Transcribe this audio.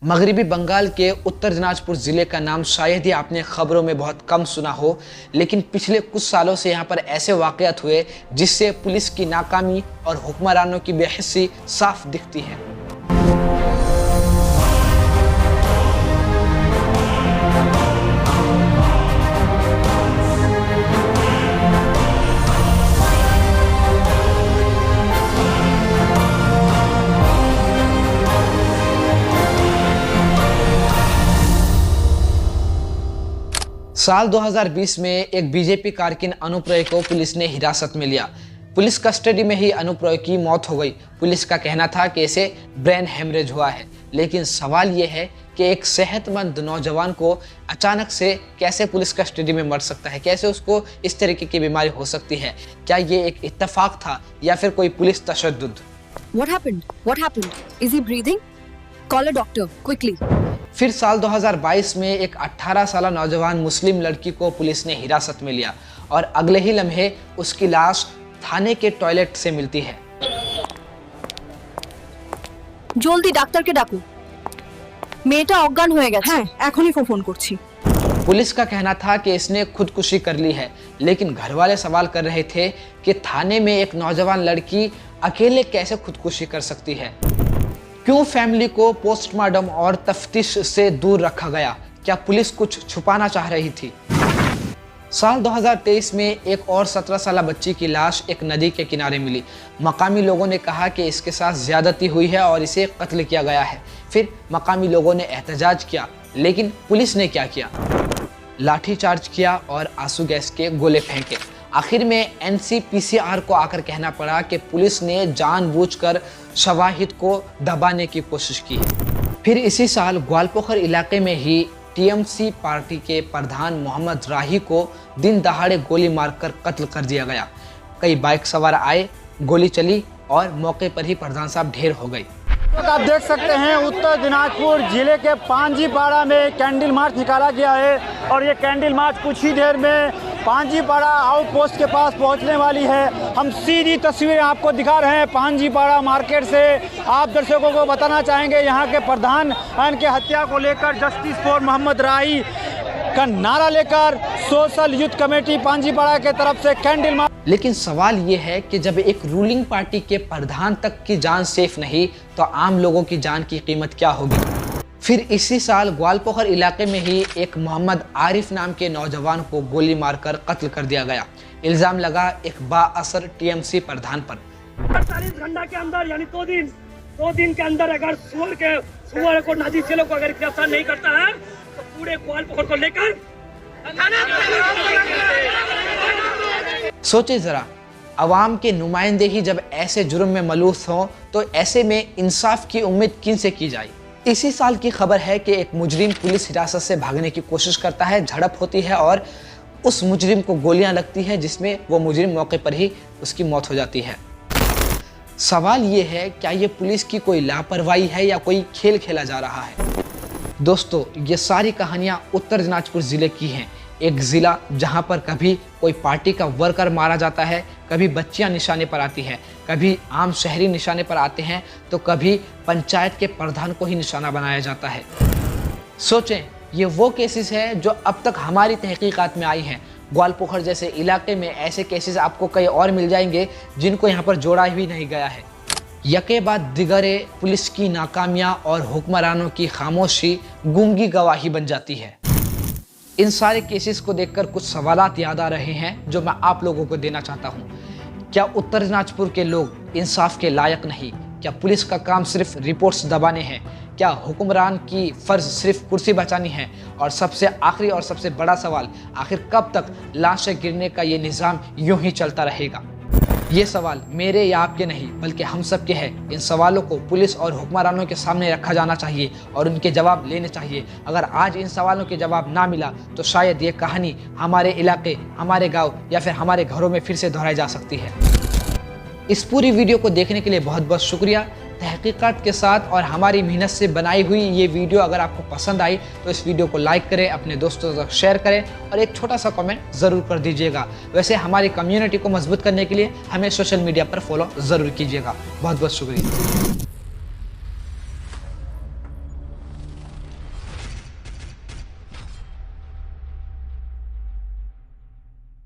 मगरबी बंगाल के उत्तर दिनाजपुर ज़िले का नाम शायद ही आपने खबरों में बहुत कम सुना हो, लेकिन पिछले कुछ सालों से यहाँ पर ऐसे वाक़यात हुए जिससे पुलिस की नाकामी और हुक्मरानों की बेहिस्सी साफ दिखती है। साल 2020 में एक बीजेपी कारकुन अनुप्रय को पुलिस ने हिरासत में लिया। पुलिस कस्टडी में ही अनुप्रय की मौत हो गई। पुलिस का कहना था कि इसे ब्रेन हेमरेज हुआ है, लेकिन सवाल ये है कि एक सेहतमंद नौजवान को अचानक से कैसे पुलिस कस्टडी में मर सकता है, कैसे उसको इस तरीके की बीमारी हो सकती है। क्या ये एक इत्तेफाक था या फिर कोई police तशद्दुद? What happened? What happened? Is he breathing? Call a doctor quickly. फिर साल 2022 में एक 18 साल नौजवान मुस्लिम लड़की को पुलिस ने हिरासत में लिया और अगले ही लम्हे उसकी लाश थाने के टॉयलेट से मिलती है। জলদি ডাক্তারকে ডাকো, মেয়েটা অজ্ঞান হয়ে গেছে। হ্যাঁ, এখনই ফোন করছি। पुलिस का कहना था कि इसने खुदकुशी कर ली है, लेकिन घरवाले सवाल कर रहे थे कि थाने में एक नौजवान लड़की अकेले कैसे खुदकुशी कर सकती है। क्यों फैमिली को पोस्टमार्टम और तफ्तीश से दूर रखा गया? क्या पुलिस कुछ छुपाना चाह रही थी? साल 2023 में एक और 17 साल बच्ची की लाश एक नदी के किनारे मिली। मकामी लोगों ने कहा कि इसके साथ ज्यादती हुई है और इसे कत्ल किया गया है। फिर मकामी लोगों ने एहतजाज किया, लेकिन पुलिस ने क्या किया? लाठीचार्ज किया और आंसू गैस के गोले फेंके। आखिर में NCPCR को आकर कहना पड़ा कि पुलिस ने जानबूझकर शवाहिद को दबाने की कोशिश की है। फिर इसी साल ग्वालपोखर इलाके में ही TMC पार्टी के प्रधान मोहम्मद राही को दिन दहाड़े गोली मारकर कत्ल कर दिया गया। कई बाइक सवार आए, गोली चली और मौके पर ही प्रधान साहब ढेर हो गए। आप देख सकते हैं उत्तर दिनाजपुर जिले के पांजीपाड़ा में कैंडल मार्च निकाला गया है और ये कैंडल मार्च कुछ ही देर में पांजीपाड़ा आउटपोस्ट के पास पहुंचने वाली है। हम सीधी तस्वीरें आपको दिखा रहे हैं पांजीपाड़ा मार्केट से। आप दर्शकों को बताना चाहेंगे यहाँ के प्रधान के हत्या को लेकर जस्टिस फॉर मोहम्मद राही का नारा लेकर सोशल यूथ कमेटी पांजीपाड़ा के तरफ से कैंडल मार्च। लेकिन सवाल ये है कि जब एक रूलिंग पार्टी के प्रधान तक की जान सेफ नहीं, तो आम लोगों की जान की कीमत क्या होगी? फिर इसी साल ग्वालपोखर इलाके में ही एक मोहम्मद आरिफ नाम के नौजवान को गोली मारकर कत्ल कर दिया गया। इल्जाम लगा एक बाअसर TMC प्रधान पर। 48 घंटा के अंदर यानी 2 दिन के अंदर अगर सुअर को नाजी चेलों को अगर गिरफ्तार नहीं करता है तो पूरे ग्वालपोखर को लेकर सोचे जरा, अवाम के नुमाइंदे ही जब ऐसे जुर्म में मलूस हों तो ऐसे में इंसाफ की उम्मीद किन से की जाए। इसी साल की खबर है कि एक मुजरिम पुलिस हिरासत से भागने की कोशिश करता है, झड़प होती है और उस मुजरिम को गोलियां लगती है, जिसमें वो मुजरिम मौके पर ही उसकी मौत हो जाती है। सवाल ये है, क्या ये पुलिस की कोई लापरवाही है या कोई खेल खेला जा रहा है? दोस्तों, ये सारी कहानियां उत्तर दिनाजपुर ज़िले की हैं। एक ज़िला जहां पर कभी कोई पार्टी का वर्कर मारा जाता है, कभी बच्चियां निशाने पर आती हैं, कभी आम शहरी निशाने पर आते हैं, तो कभी पंचायत के प्रधान को ही निशाना बनाया जाता है। सोचें, ये वो केसेस हैं जो अब तक हमारी तहकीकात में आई हैं। ग्वालपोखर जैसे इलाके में ऐसे केसेस आपको कई और मिल जाएंगे जिनको यहाँ पर जोड़ा ही नहीं गया है। यके बाद दिगरे पुलिस की नाकामियाँ और हुक्मरानों की खामोशी गूंगी गवाही बन जाती है। इन सारे केसेस को देखकर कुछ सवालात याद आ रहे हैं जो मैं आप लोगों को देना चाहता हूँ। क्या उत्तर दिनाजपुर के लोग इंसाफ के लायक नहीं? क्या पुलिस का काम सिर्फ रिपोर्ट्स दबाने हैं? क्या हुक्मरान की फ़र्ज सिर्फ कुर्सी बचानी है? और सबसे आखिरी और सबसे बड़ा सवाल, आखिर कब तक लाशें गिरने का ये निज़ाम यूं ही चलता रहेगा? ये सवाल मेरे या आपके नहीं बल्कि हम सब के हैं। इन सवालों को पुलिस और हुक्मरानों के सामने रखा जाना चाहिए और उनके जवाब लेने चाहिए। अगर आज इन सवालों के जवाब ना मिला तो शायद ये कहानी हमारे इलाके, हमारे गांव या फिर हमारे घरों में फिर से दोहराई जा सकती है। इस पूरी वीडियो को देखने के लिए बहुत बहुत शुक्रिया। तहकीकात के साथ और हमारी मेहनत से बनाई हुई ये वीडियो अगर आपको पसंद आई तो इस वीडियो को लाइक करें, अपने दोस्तों तक शेयर करें और एक छोटा सा कमेंट ज़रूर कर दीजिएगा। वैसे हमारी कम्युनिटी को मजबूत करने के लिए हमें सोशल मीडिया पर फॉलो ज़रूर कीजिएगा। बहुत बहुत शुक्रिया।